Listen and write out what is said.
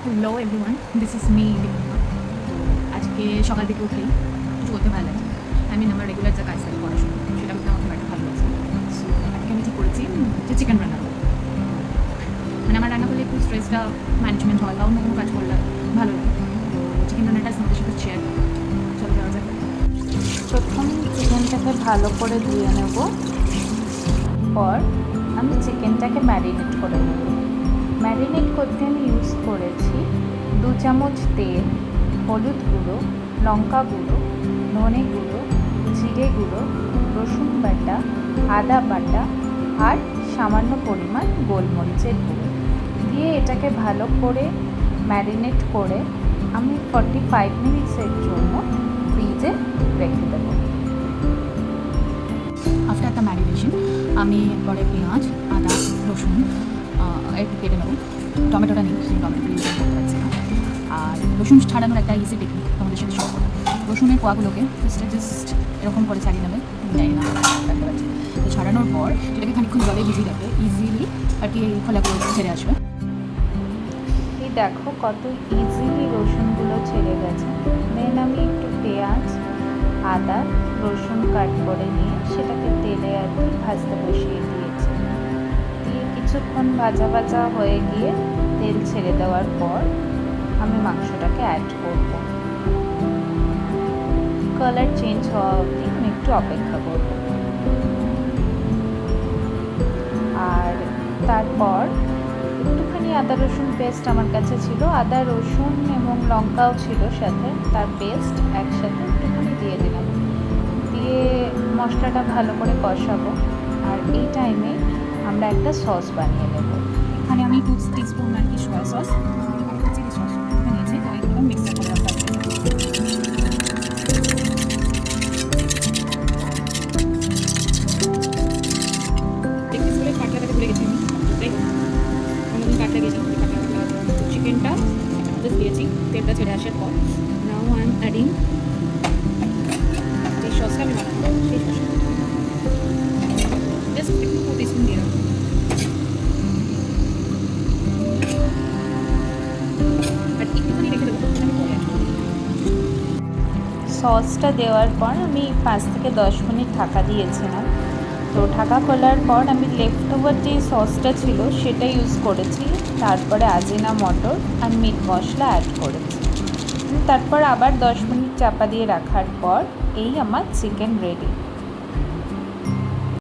Hello everyone, this is me Deepika. আজকে সকাল থেকে উঠেই কিছু করতে ভালো লাগে। আমার রেগুলার যা কাজ থাকে পড়াশোনা, সেটা করতে আমার খুব একটা ভালো লাগছে। সো আজকে আমি ঠিক করেছি যে চিকেন রান্না করবো। আমার রান্না করলে একটু স্ট্রেসটা ম্যানেজমেন্ট হয় বা অন্য কোনো কাজ করলে ভালো লাগে। তো চিকেন রান্নাটা আমাদের সাথে শেয়ার চলে যাওয়া যায়। প্রথম চিকেনটাকে ভালো করে ধুয়ে নেব, পর আমি চিকেনটাকে ম্যারিনেট করে নেব। ম্যারিনেট করতে আমি ইউজ করেছি 2 চামচ তেল, হলুদ গুঁড়ো, লঙ্কা গুঁড়ো, ধনে গুঁড়ো, জিরে গুঁড়ো, রসুন বাটা, আদা বাটা আর সামান্য পরিমাণ গোলমরিচের গুঁড়ো দিয়ে এটাকে ভালো করে ম্যারিনেট করে আমি 45 মিনিটসের জন্য ফ্রিজে রেখে দেবো। আফটার দ্য ম্যারিনেশন আমি পরে পেঁয়াজ, আদা, রসুন একটু কেটে নেবো। টমেটোটা নেই, সেই টমেটো ইউজ করতে পারছি না। আর রসুন ছাড়ানোর একটা ইজি টেকনিক তোমাদের সাথে শেয়ার করবো। রসুনের কোয়াগুলোকে জাস্ট এরকম করে ছাড়িয়ে নেবে, জানি না রাখতে পারছি। তো ছাড়ানোর পর এটাকে খানিকক্ষণ জলে ভিজিয়ে রাখবে, ইজিলি আর কি এই খোলাগুলো ছেড়ে আসবে। এই দেখো কত ইজিলি রসুনগুলো ছেড়ে গেছে। দেন আমি একটু পেঁয়াজ, আদা, রসুন কাট করে নিয়ে সেটাকে তেলে আর কি ভাজতে বসিয়ে দিয়েছি। দিয়ে কিছুক্ষণ ভাজা ভাজা হয়ে গিয়ে তেল ছেড়ে দেওয়ার পর আমি মাংসটাকে অ্যাড করব। কালার চেঞ্জ হওয়া অবধি আমি একটু অপেক্ষা করব। আর তারপর একটুখানি আদা রসুন পেস্ট আমার কাছে ছিল, আদা রসুন এবং লঙ্কাও ছিল সাথে, তার পেস্ট একসাথে একটুখানি দিয়ে দিলাম। দিয়ে মশলাটা ভালো করে কষাবো। আর এই টাইমে আমরা একটা সস বানিয়ে নেব। এখানে আমি 2 টিস্পুন আর কি সয়া সস আর চিলি সস নিয়েছি, তো এগুলো মিক্সার করে রাখতে হবে। কাটলাটাকে ভুলে গেছি আমি, তাই অন্যদিন কাটলা গেছি, কাটলা চিকেনটা জাস্ট দিয়েছি তেলটা ছেড়ে আসার পর। নাও আই এম অ্যাডিং যে সসটা আমি বানাবো সেই সস, জাস্ট একটু 2 টিস্পুন দিয়ে রাখবো। আর একটুখানি রেখে দেবো, আমি পরে অ্যাড করবো। সসটা দেওয়ার পর আমি 5 থেকে 10 মিনিট ঢাকা দিয়েছিলাম। তো ঢাকা খোলার পর আমি লেফট ওভার যে সসটা ছিল সেটা ইউজ করেছি। তারপরে আজিনা মটর আর মিট মশলা অ্যাড করেছি। তারপর আবার 10 মিনিট চাপা দিয়ে রাখার পর এই আমার চিকেন রেডি।